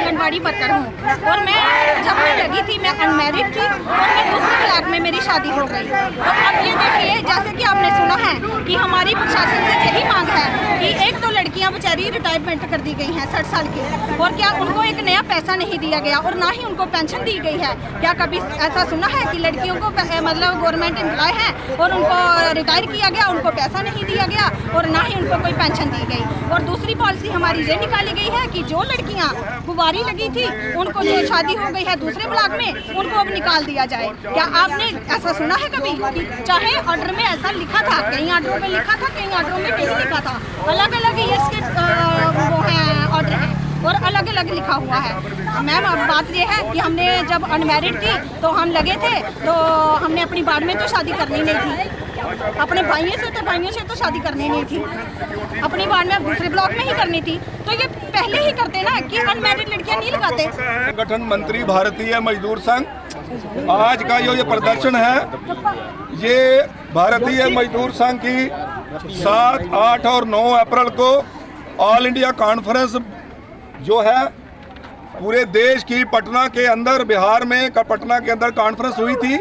Anganwadi worker हूँ और मैं जब मैं लगी थी मैं अनमैरिड थी और मैं दूसरे ब्लॉक में मेरी शादी हो गई। और अब ये देखिए, जैसे कि आपने सुना है कि हमारी प्रशासन से यही मांग है कि एक तो लड़कियां बेचारी रिटायरमेंट कर दी गई हैं 60 साल की, और क्या उनको एक नया पैसा नहीं दिया गया और ना ही उनको पेंशन दी गई है। क्या कभी ऐसा सुना है कि लड़कियों को मतलब गवर्नमेंट एम्प्लॉय हैं और उनको रिटायर किया गया, उनको पैसा नहीं दिया गया और ना ही उनको कोई पेंशन दी गई। और दूसरी पॉलिसी हमारी ये निकाली गई है कि जो लड़कियां कुंवारी लगी थी उनको जो शादी हो गई है दूसरे ब्लॉक में उनको अब निकाल दिया जाए। क्या आपने ऐसा सुना है कभी कि चाहे ऑर्डर में ऐसा लिखा था, कई ऑर्डरों में लिखा था, कई ऑर्डरों में नहीं लिखा था, अलग अलग इसके वो हैं ऑर्डर हैं और अलग अलग लिखा हुआ है। मैम अब बात ये है कि हमने जब अनमैरिड थी तो हम लगे थे, तो हमने अपनी बाड़ में तो शादी करनी नहीं थी, अपने भाइयों से तो शादी करनी नहीं थी, अपनी बाड़ में अब दूसरे ब्लॉक में ही करनी थी। तो ये पहले ही करते ना कि अनमैरिड लड़कियां नहीं लगाते। संगठन मंत्री भारतीय मजदूर संघ आज का ये प्रदर्शन है, ये भारतीय मजदूर संघ की 7, 8 और 9 अप्रैल को ऑल इंडिया कॉन्फ्रेंस जो है पूरे देश की पटना के अंदर, बिहार में पटना के अंदर कॉन्फ्रेंस हुई थी।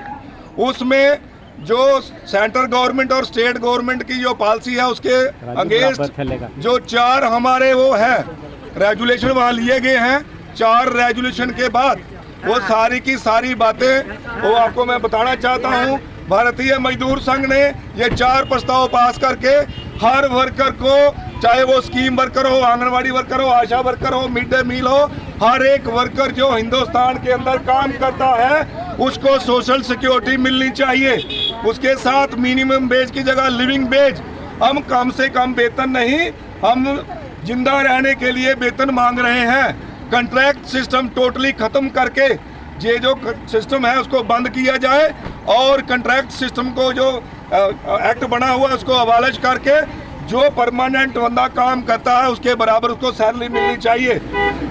उसमें जो सेंट्रल गवर्नमेंट और स्टेट गवर्नमेंट की जो पॉलिसी है उसके अगेंस्ट जो 4 हमारे वो है रेजुलेशन वहाँ लिए गए हैं। 4 रेजुलेशन के बाद वो सारी की सारी बातें वो आपको मैं बताना चाहता हूँ। भारतीय मजदूर संघ ने ये 4 प्रस्ताव पास करके हर वर्कर को, चाहे वो स्कीम वर्कर हो, आंगनवाड़ी वर्कर हो, आशा वर्कर हो, मिड डे मील हो, हर एक वर्कर जो हिंदुस्तान के अंदर काम करता है उसको सोशल सिक्योरिटी मिलनी चाहिए। उसके साथ मिनिमम वेज की जगह लिविंग वेज, हम कम से कम वेतन नहीं, हम जिंदा रहने के लिए वेतन मांग रहे हैं। कॉन्ट्रैक्ट सिस्टम टोटली खत्म करके ये जो सिस्टम है उसको बंद किया जाए और कॉन्ट्रैक्ट सिस्टम को जो एक्ट बना हुआ है उसको अबालिश करके जो परमानेंट बंदा काम करता है उसके बराबर उसको सैलरी मिलनी चाहिए।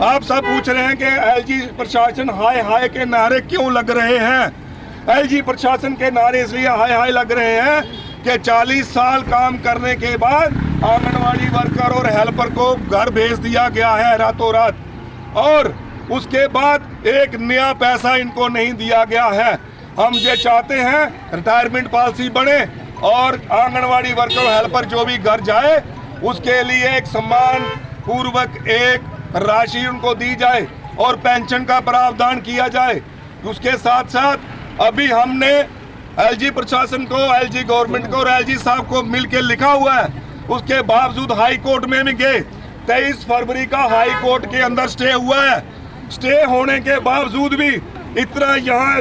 आप सब पूछ रहे हैं कि एलजी प्रशासन हाय हाय के नारे क्यों लग रहे हैं। एलजी प्रशासन के नारे इसलिए हाय हाय लग रहे हैं कि 40 साल काम करने के बाद आंगनवाड़ी वर्कर और हेल्पर को घर भेज दिया गया है रातों रात, और उसके बाद एक नया पैसा इनको नहीं दिया गया है। हम ये चाहते हैं रिटायरमेंट पॉलिसी बने और आंगनवाड़ी वर्कर और हेल्पर जो भी घर जाए उसके लिए एक सम्मान पूर्वक एक राशि उनको दी जाए और पेंशन का प्रावधान किया जाए। उसके साथ साथ अभी हमने एलजी प्रशासन को, एलजी गवर्नमेंट को और एलजी साहब को मिलकर लिखा हुआ है, उसके बावजूद हाई कोर्ट में भी गए। 23 फरवरी का हाई कोर्ट के अंदर स्टे हुआ है। स्टे होने के बावजूद भी इतना यहाँ